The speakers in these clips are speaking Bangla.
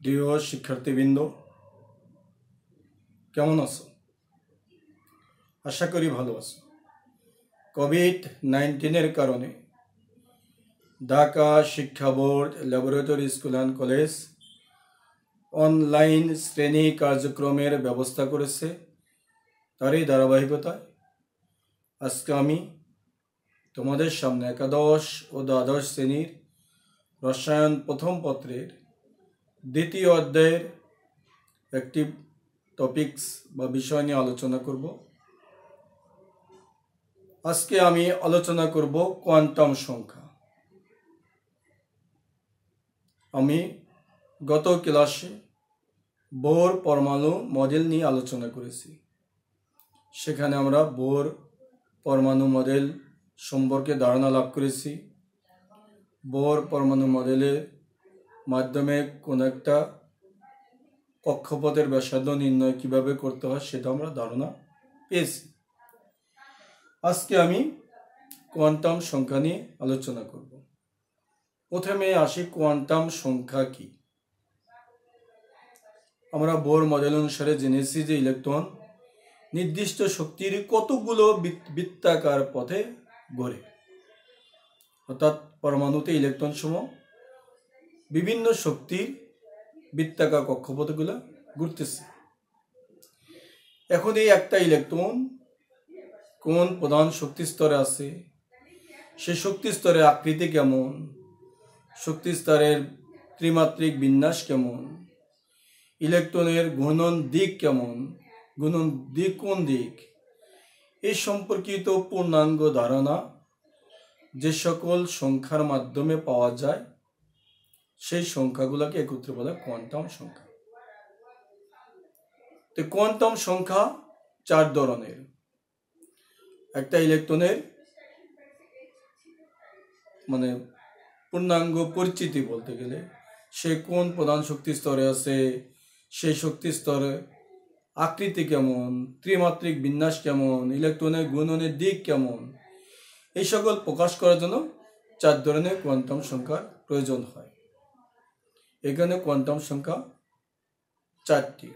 প্রিয় শিক্ষার্থীবৃন্দ, কেমন আছো? আশা করি ভালো আছো। কোভিড-19 কারণে ঢাকা শিক্ষা board laboratory school and college online শ্রেণী কার্যক্রমের ব্যবস্থা করেছে। তারই ধারাবাহিকতায় আজকে আমি তোমাদের সামনে একাদশ ও দ্বাদশ শ্রেণীর রসায়ন প্রথম পত্রের দ্বিতীয় অধ্যায়ের একটি টপিকস বা বিষয় নিয়ে আলোচনা করব। আজকে আমি আলোচনা করব কোয়ান্টাম সংখ্যা। আমি গত ক্লাসে বোর পরমাণু মডেল নিয়ে আলোচনা করেছি। সেখানে আমরা বোর পরমাণু মডেল সম্পর্কে ধারণা লাভ করেছি। বোর পরমাণু মডেলের মাধ্যমে কোন একটা কক্ষপথের ব্যাসার্ধ নির্ণয় কিভাবে করতে হয় সেটা আমরা ধারণা পেয়েছি। আজকে আমি কোয়ান্টাম সংখ্যা নিয়ে আলোচনা করব। প্রথমে আসি কোয়ান্টাম সংখ্যা কি। আমরা বোর মডেল অনুসারে জেনেছি যে ইলেকট্রন নির্দিষ্ট শক্তির কতগুলো বৃত্তাকার পথে ঘোরে, অর্থাৎ পরমাণুতে ইলেকট্রন সমূহ বিভিন্ন শক্তির বৃত্তাকার কক্ষপথগুলো ঘুরতেছে। এখন এই একটা ইলেকট্রন কোন প্রধান শক্তি স্তরে আছে, সেই শক্তি স্তরের আকৃতি কেমন, শক্তি স্তরের ত্রিমাত্রিক বিন্যাস কেমন, ইলেকট্রনের ঘূর্ণন দিক কেমন, ঘূর্ণন দিক কোন দিক, এই সম্পর্কিত পূর্ণাঙ্গ ধারণা যে সকল সংখ্যার মাধ্যমে পাওয়া যায় সেই সংখ্যাগুলোকে একত্রে বলে কোয়ান্টাম সংখ্যা। তো কোয়ান্টাম সংখ্যা 4 ধরনের। একটা ইলেকট্রনের মানে পূর্ণাঙ্গ পরিচিতি বলতে গেলে সে কোন প্রধান শক্তি স্তরে আছে, সেই শক্তি স্তরে আকৃতি কেমন, ত্রিমাত্রিক বিন্যাস কেমন, ইলেকট্রনের ঘূর্ণনের দিক কেমন, এই সকল প্রকাশ করার জন্য 4 ধরনের কোয়ান্টাম সংখ্যার প্রয়োজন হয়। এখানে কোয়ান্টাম সংখ্যা 4টি।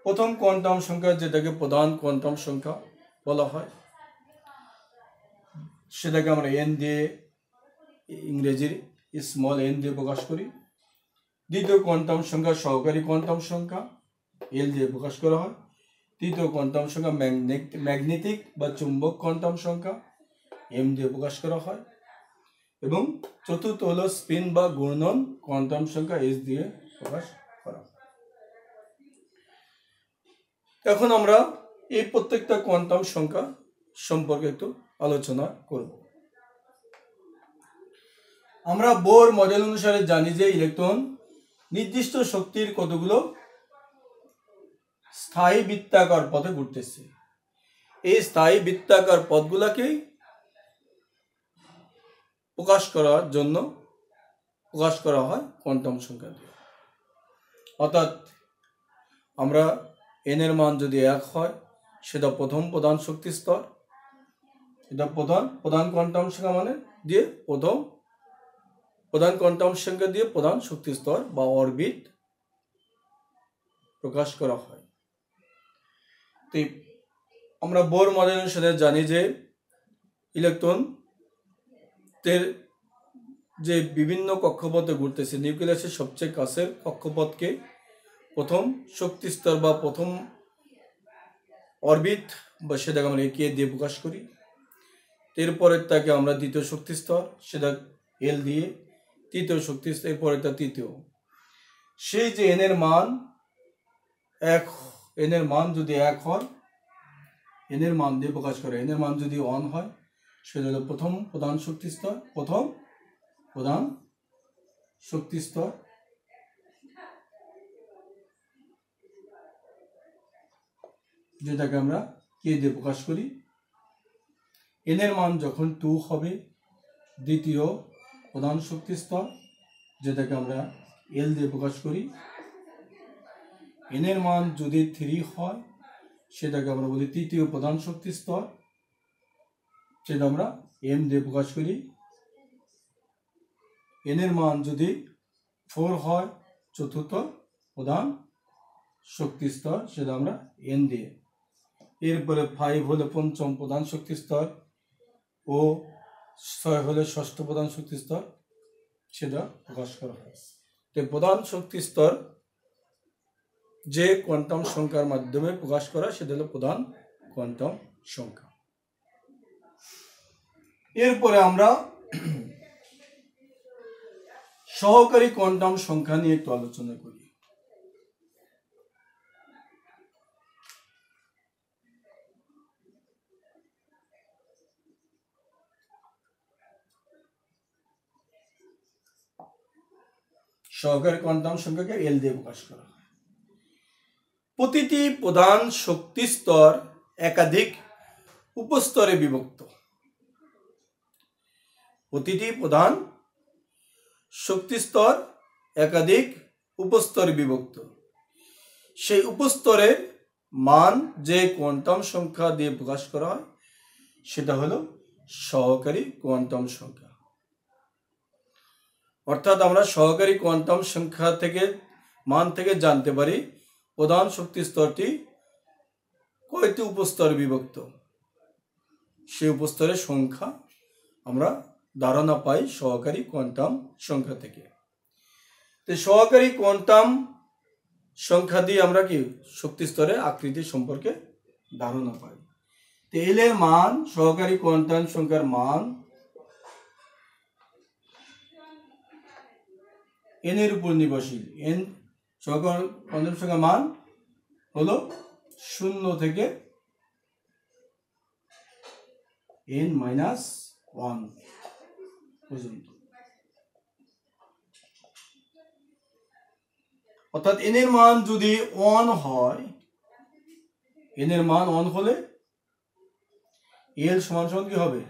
প্রথম কোয়ান্টাম সংখ্যা, যেটাকে প্রধান কোয়ান্টাম সংখ্যা বলা হয়, সেটাকে আমরা এন দিয়ে, ইংরেজির স্মল এন দিয়ে প্রকাশ করি। দ্বিতীয় কোয়ান্টাম সংখ্যা সহকারী কোয়ান্টাম সংখ্যা, এল দিয়ে প্রকাশ করা হয়। তৃতীয় কোয়ান্টাম সংখ্যা ম্যাগনেটিক বা চুম্বক কোয়ান্টাম সংখ্যা, এম দিয়ে প্রকাশ করা হয়। এবং চতুর্থ হলো স্পিন বা ঘূর্ণন কোয়ান্টাম সংখ্যা, এস দিয়ে প্রকাশ করা হয়। এখন আমরা এই প্রত্যেকটা কোয়ান্টাম সংখ্যা সম্পর্কে একটু আলোচনা করব। আমরা বোর মডেল অনুসারে জানি যে ইলেকট্রন নির্দিষ্ট শক্তির কতগুলো স্থায়ী বৃত্তাকার পথে ঘুরতেছে। এই স্থায়ী বৃত্তাকার পথগুলোকেই প্রকাশ করার জন্য প্রকাশ করা হয় কোয়ান্টাম সংখ্যা দিয়ে। অর্থাৎ আমরা এন এর মান যদি 1 হয় সেটা প্রথম প্রধান শক্তি স্তর, এটা প্রধান কোয়ান্টাম সংখ্যা মানে দিয়ে প্রধান কোয়ান্টাম সংখ্যা দিয়ে প্রধান শক্তি স্তর বা অরবিট প্রকাশ করা হয়। তো আমরা বোর মডেল অনুসারে জানি যে ইলেকট্রন যে বিভিন্ন কক্ষপথে ঘুরতেছে, নিউক্লিয়াসের সবচেয়ে কাছের কক্ষপথকে প্রথম শক্তি স্তর বা প্রথম অরবিট বা সেটাকে আমরা কে দিয়ে প্রকাশ করি। এরপরের তাকে আমরা দ্বিতীয় শক্তি স্তর, সেটা এল দিয়ে, তৃতীয় শক্তি স্তর, এরপরে তা তৃতীয়। সেই যে এন এর মান যদি 1 হয়, এন এর মান দিয়ে প্রকাশ করে। এন এর মান যদি 1 হয় সেটা হলো প্রথম প্রধান শক্তি স্তর, যেটাকে আমরা কে দিয়ে প্রকাশ করি। এন এর মান যখন 2 হবে, দ্বিতীয় প্রধান শক্তি স্তর, যেটাকে আমরা এল দিয়ে প্রকাশ করি। এন এর মান যদি 3 হয় সেটাকে আমরা বলি তৃতীয় প্রধান শক্তি স্তর, সেটা আমরা এম দিয়ে প্রকাশ করি। এন এর মান যদি 4 হয় চতুর্থ প্রধান শক্তি স্তর, সেটা আমরা n দিয়ে। এরপরে 5 হলো পঞ্চম প্রধান শক্তি স্তর ও 6 হলো ষষ্ঠ প্রধান শক্তি স্তর, সেটা প্রকাশ করা হয়। তো প্রধান শক্তি স্তর যে কোয়ান্টাম সংখ্যার মাধ্যমে প্রকাশ করা, সেটা হলো প্রধান কোয়ান্টাম সংখ্যা। এরপরে আমরা সহকারী কোয়ান্টাম সংখ্যা নিয়ে একটু আলোচনা করি। সহকারী কোয়ান্টাম সংখ্যাকে এল দিয়ে প্রকাশ করা হয়। প্রতিটি প্রধান শক্তি স্তর একাধিক উপস্তরে বিভক্ত। প্রতিটি প্রধান শক্তি স্তর একাধিক উপস্তরে বিভক্ত। সেই উপস্তরের মান যে কোয়ান্টাম সংখ্যা দিয়ে প্রকাশ করা হয়, সেটা হলো সহকারী কোয়ান্টাম সংখ্যা। অর্থাৎ আমরা সহকারী কোয়ান্টাম সংখ্যা থেকে মান থেকে জানতে পারি প্রধান শক্তি স্তরটি কয়টি উপস্তরে বিভক্ত। সেই উপস্তরের সংখ্যা আমরা ধারণা পাই সহকারী কোয়ান্টাম সংখ্যা থেকে। তো সহকারী কোয়ান্টাম সংখ্যা দিয়ে আমরা কি শক্তি স্তরের আকৃতি সম্পর্কে ধারণা পাই। তো এল এর মান, সহকারী কোয়ান্টাম সংখ্যার মান এন এর উপর নির্ভরশীল। এন সহকারী কোয়ান্টাম সংখ্যার মান হলো 0 থেকে n-1 পর্যন্ত। অর্থাৎ n এর মান যদি 1 হয়, n এর মান 1 হলে l সমান সমান কি হবে?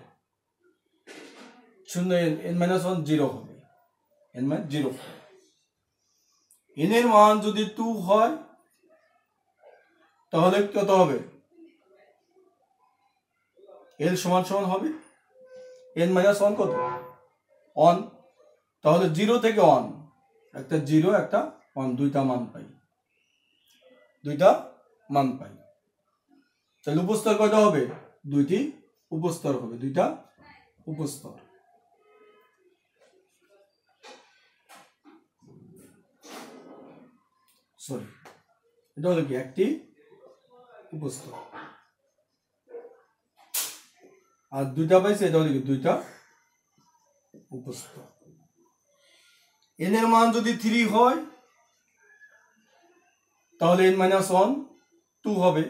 0 n-1 0 হবে, n-0। n এর মান যদি 2 হয়, তাহলে কত হবে? l সমান সমান হবে n-1 কত? 1। তাহলে 0 থেকে 1, একটা 0 একটা 1, দুইটা মান পাই, তাহলে উপস্তর কয়টা হবে? দুইটি উপস্তর হবে, দুইটা উপস্তর। সরি, এটা হলো কি একটি উপস্তর, আর দুইটা পাইছে, এটা হলো কি দুইটা উপস্তর। n এর মান যদি 3 হয়, তাহলে n-1 2 হবে।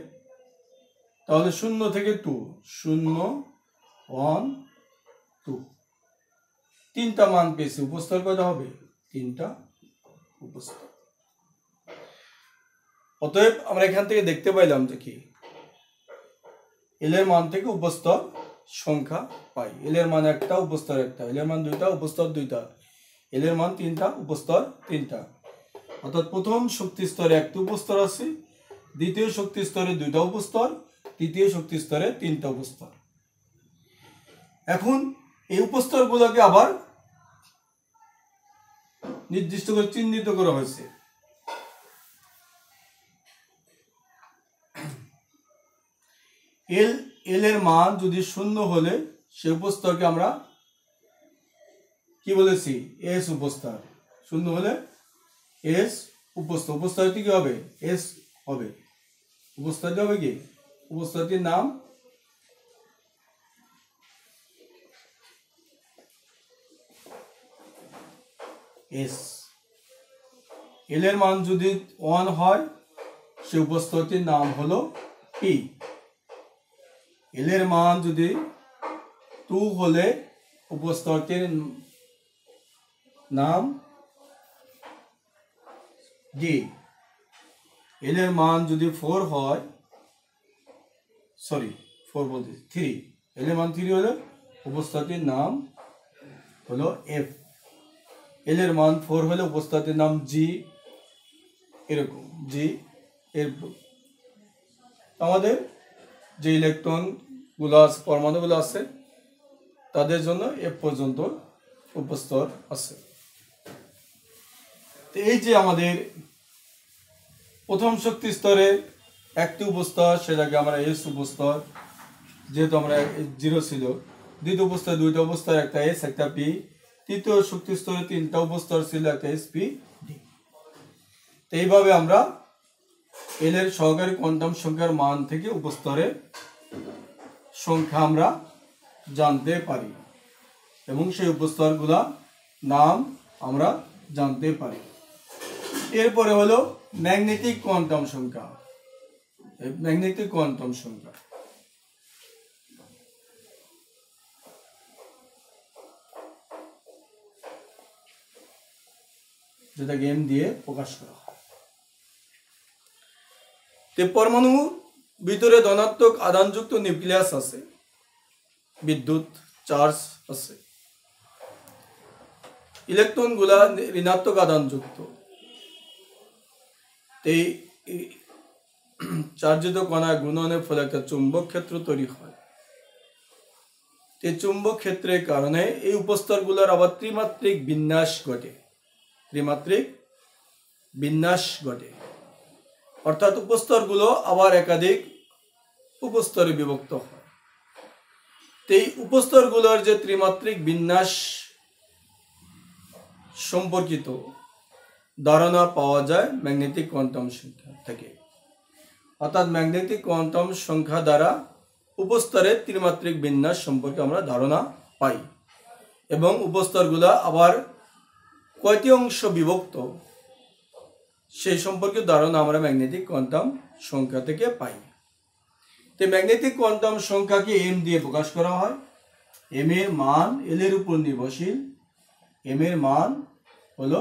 তাহলে 0 থেকে 2, 0 1 2, তিনটা মান পেয়েছে। উপস্তর কয়টা হবে? তিনটা উপস্তর। অতএব আমরা এখান থেকে দেখতে পাইলাম যে কি এল এর মান থেকে উপস্তর সংখ্যা পাই। এল এর মান একটা, উপস্তর একটা। এল এর মান দুইটা, উপস্তর দুইটা। এল এর মান তিনটা, উপস্তর তিনটা। অর্থাৎ প্রথম শক্তি স্তরে একটি উপস্তর আছে, দ্বিতীয় শক্তি স্তরে দুইটা উপস্তর, তৃতীয় শক্তি স্তরে তিনটা উপস্তর। এখন এই উপস্তরগুলোকে আবার নির্দিষ্ট করে চিহ্নিত করা হয়েছে। এল এর মান যদি 0 হলে সে উপস্তরকে আমরা কি বলেছি? এস উপস্তর। 0 হলে এস উপস্তর। উপস্তরটি কি হবে? এস হবে। উপস্তরটি হবে কি? উপস্তরটির নাম এস। এল এর মান যদি 1 হয়, সে উপস্তরটির নাম হলো পি। এল এর মান যদি 2 হলে উপস্তরটির নাম ডি। এল এর মান যদি 4 হয়, সরি 4 বলতে 3, এল এর মান 3 হলে উপস্তরটির নাম হলো এফ। এল এর মান 4 হলে উপস্তরটির নাম জি। এরকম জি। এর আমাদের যে ইলেকট্রন গুলো আছে, পরমাণুগুলো আছে, তাদের জন্য এফ পর্যন্ত উপস্তর আছে। তো এই যে আমাদের প্রথম শক্তি স্তরে একটি উপস্তর, সেটাকে আমরা এস উপস্তর, যেহেতু আমরা জিরো ছিল। দ্বিতীয় উপস্তর দুইটা উপস্তর, একটা এস একটা পি। তৃতীয় শক্তি স্তরে তিনটা উপস্তর ছিল, একটা এস পি ডি। তো এইভাবে আমরা এল এর সহকারী কোয়ান্টাম সংখ্যার মান থেকে উপস্তরের সংখ্যা আমরা জানতে পারি এবং সেই উপস্তরগুলা নাম আমরা জানতে পারি। এরপরে হলো ম্যাগনেটিক কোয়ান্টাম সংখ্যা। ম্যাগনেটিক কোয়ান্টাম সংখ্যা যেটা গেম দিয়ে প্রকাশ করা হয়। পরমাণু ভিতরে ধনাত্মক আধানযুক্ত নিউক্লিয়াস আছে, বিদ্যুৎ চার্জ আছে। ইলেকট্রন গুলা ঋণাত্মক আধানযুক্ত। এই চার্জিত কণা গুণনের ফলে একটা চুম্বক ক্ষেত্র তৈরি হয়। এই চুম্বক ক্ষেত্রের কারণে এই উপস্তরগুলোর আবার ত্রিমাত্রিক বিন্যাস ঘটে। ত্রিমাত্রিক বিন্যাস ঘটে অর্থাৎ উপস্তরগুলো আবার একাধিক উপস্তরে বিভক্ত হয়। এই উপস্তরগুলোর যে ত্রিমাত্রিক বিন্যাস সম্পর্কিত ধারণা পাওয়া যায় ম্যাগনেটিক কোয়ান্টাম সংখ্যা থেকে। অর্থাৎ ম্যাগনেটিক কোয়ান্টাম সংখ্যা দ্বারা উপস্তরের ত্রিমাত্রিক বিন্যাস সম্পর্কে আমরা ধারণা পাই এবং উপস্তরগুলো আবার কয়টি অংশ বিভক্ত সেই সম্পর্কে ধারণা আমরা ম্যাগনেটিক কোয়ান্টাম সংখ্যা থেকে পাই। তো ম্যাগনেটিক কোয়ান্টাম সংখ্যাকে এম দিয়ে প্রকাশ করা হয়। এম এর মান এল এর উপর নির্ভরশীল। এম এর মান হলো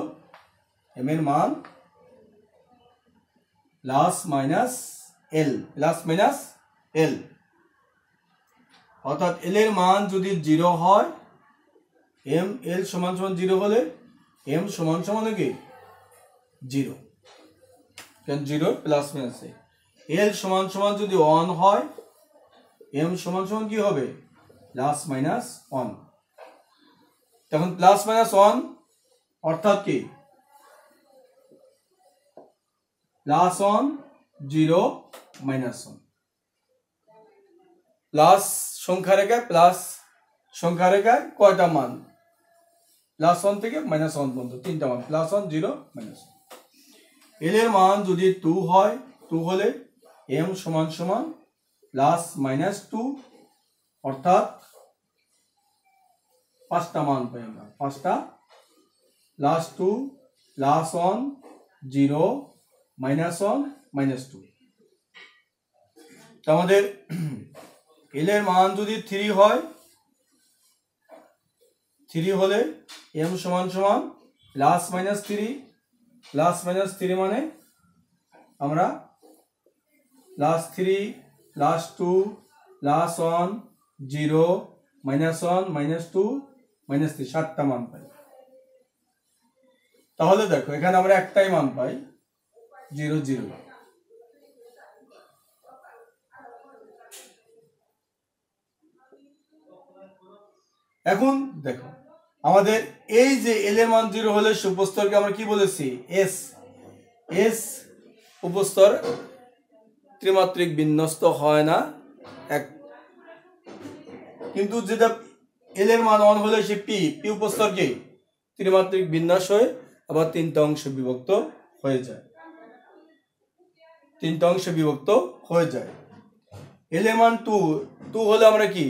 প্লাস মাইনাস এল। অর্থাৎ এল এর মান যদি 0 হয়, এম এল সমান সমান 0 হলে এম সমান সমান কি 0, কারণ 0 প্লাস মাইনাস। এল সমান সমান যদি 1 হয়, এম সমান সমান কি হবে প্লাস মাইনাস 1। তখন প্লাস মাইনাস 1 অর্থাৎ কি প্লাস 1 0 মাইনাস 1। প্লাস সংখ্যা রেখায় কয়টা মান? প্লাস 1 থেকে মাইনাস 1 পর্যন্ত তিনটা মান, প্লাস 1 0 মাইনাস 1। এল এর মান যদি 2 হয়, 2 হলে এম সমান সমান প্লাস মাইনাস 2, অর্থাৎ 5টা মান পাই আমরা। 5টা প্লাস 2 প্লাস 1 0 মাইনাস 1 মাইনাস 2। আমাদের এল এর মান যদি 3 হয়, 3 হলে এম সমান সমান প্লাস মাইনাস 3 মানে আমরা plus 3 plus 2 plus 1 0 minus 1 minus 2 minus 3, 7টা মান পাই। তাহলে দেখো এখানে আমরা একটাই মান পাই 0 0। এখন দেখো আমাদের এই যে এল এর মান 0 হলে উপস্তরকে আমরা কি বলেছি এস উপস্তর ত্রিমাত্রিক বিন্যস্ত হয় না এক, কিন্তু যেটা এল এর মান 1 হলে সে পি উপস্তরকে ত্রিমাত্রিক বিন্যাস হয়ে আবার তিনটা অংশে বিভক্ত হয়ে যায়। এল এর মান 2 হলে আমরা কি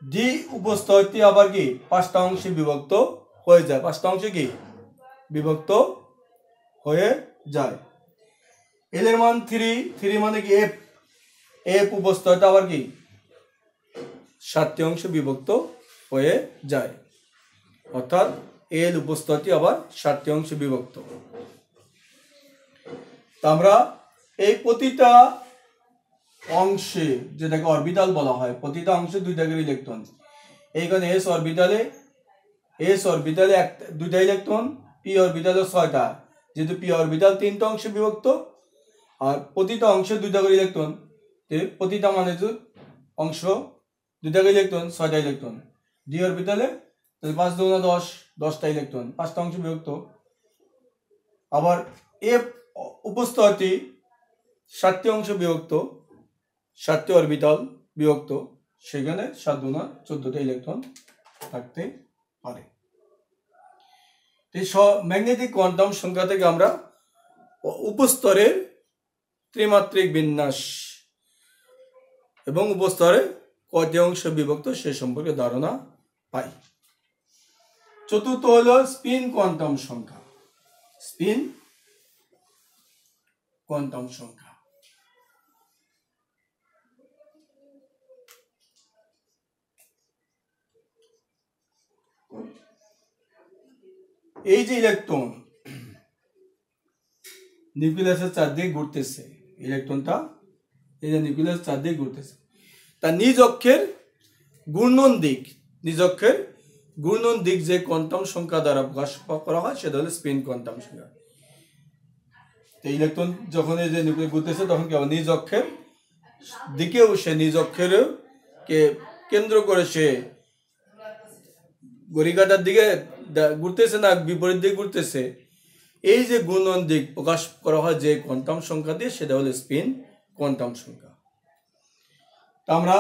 ডি উপস্তরটি আবার কি 5টা অংশে বিভক্ত হয়ে যায়। 5টা অংশে কি বিভক্ত হয়ে যায়। এল এর মান 3 মানে কি এফ উপস্তরটা আবার কি 7টি অংশে বিভক্ত হয়ে যায়। অর্থাৎ এল উপস্তরটি আবার 7টি অংশে বিভক্ত। আমরা এই প্রতিটা অংশে, যেটাকে অরবিটাল বলা হয়, প্রতিটা অংশে 2টা করে ইলেকট্রন। এইখানে এস অরবিটালে 2টা ইলেকট্রন, পি অরবিটালে 6টা। যেহেতু পি অরবিটাল 3টা অংশে বিভক্ত আর প্রতিটা অংশে 2টা করে ইলেকট্রন, প্রতিটা মানে অংশ 2টা করে ইলেকট্রন, 6টা ইলেকট্রন। ডি অরবিটালে তাহলে 5 2 10, 10টা ইলেকট্রন, 5টা অংশ বিভক্ত। আবার এ উপস্তরটি 7টি অংশ বিভক্ত, 7টি অরবিটাল বিভক্ত, সেখানে 7 2 14টা ইলেকট্রন থাকতে পারে। এই ম্যাগনেটিক কোয়ান্টাম সংখ্যা থেকে আমরা উপস্তরের ত্রিমাত্রিক বিন্যাস এবং উপস্তরে কয়টি অংশ বিভক্ত সে সম্পর্কে ধারণা পাই। চতুর্থ হলো স্পিন কোয়ান্টাম সংখ্যা। স্পিন কোয়ান্টাম সংখ্যা এই যে ইলেকট্রন নিউক্লিয়াসের চারদিকে ঘুরতেছে, ইলেকট্রনটা এই যে নিউক্লিয়াসের চারদিকে ঘুরতেছে, তার নিজ অক্ষের ঘূর্ণন দিক, নিজ অক্ষের ঘূর্ণন দিক যে কোয়ান্টাম সংখ্যা দ্বারা প্রকাশ করা হয় সেটা হলো স্পিন কোয়ান্টাম সংখ্যা। তো ইলেকট্রন যখন এই যে নিউক্লিয়াস ঘুরতেছে তখন কি নিজ অক্ষের দিকেও সে নিজ অক্ষের কে কেন্দ্র করে সে ঘড়িকাঁটার দিকে ঘুরতেছে না বিপরীত দিকে ঘুরতেছে, এই যে ঘূর্ণন দিক প্রকাশ করা হয় যে কোয়ান্টাম সংখ্যা দিয়ে সেটা হলো স্পিন কোয়ান্টাম সংখ্যা। তা আমরা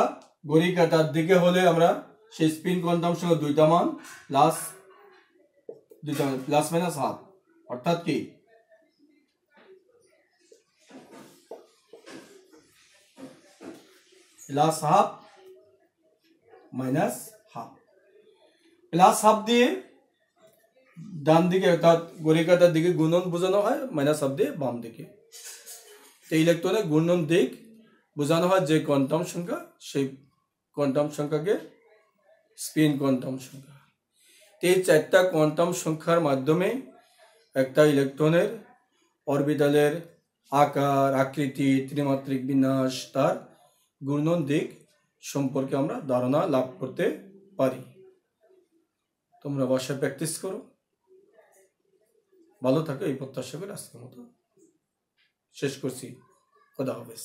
ঘড়িকাঁটার দিকে হলে আমরা সেই স্পিন কোয়ান্টাম সংখ্যা দুইটা মান প্লাস মাইনাস হাফ, অর্থাৎ কি plus half minus half. Plus half দিয়ে ডান দিকে অর্থাৎ ঘড়িকাঁটার দিকে ঘূর্ণন বোঝানো হয়, মাইনাস হাফ দিয়ে বাম দিকে। তো ইলেকট্রনের ঘূর্ণন দিক বোঝানো হয় যে কোয়ান্টাম সংখ্যা, সেই কোয়ান্টাম সংখ্যাকে স্পিন কোয়ান্টাম সংখ্যা। এই চারটা কোয়ান্টাম সংখ্যার মাধ্যমে একটা ইলেকট্রনের অরবিটালের আকার, আকৃতি, ত্রিমাত্রিক বিন্যাস, তার ঘূর্ণন দিক সম্পর্কে আমরা ধারণা লাভ করতে পারি। তোমরা বাসায় প্র্যাকটিস করো, ভালো থাকো এই প্রত্যাশা করে আজকের মতো শেষ করছি। খোদা হাফেজ।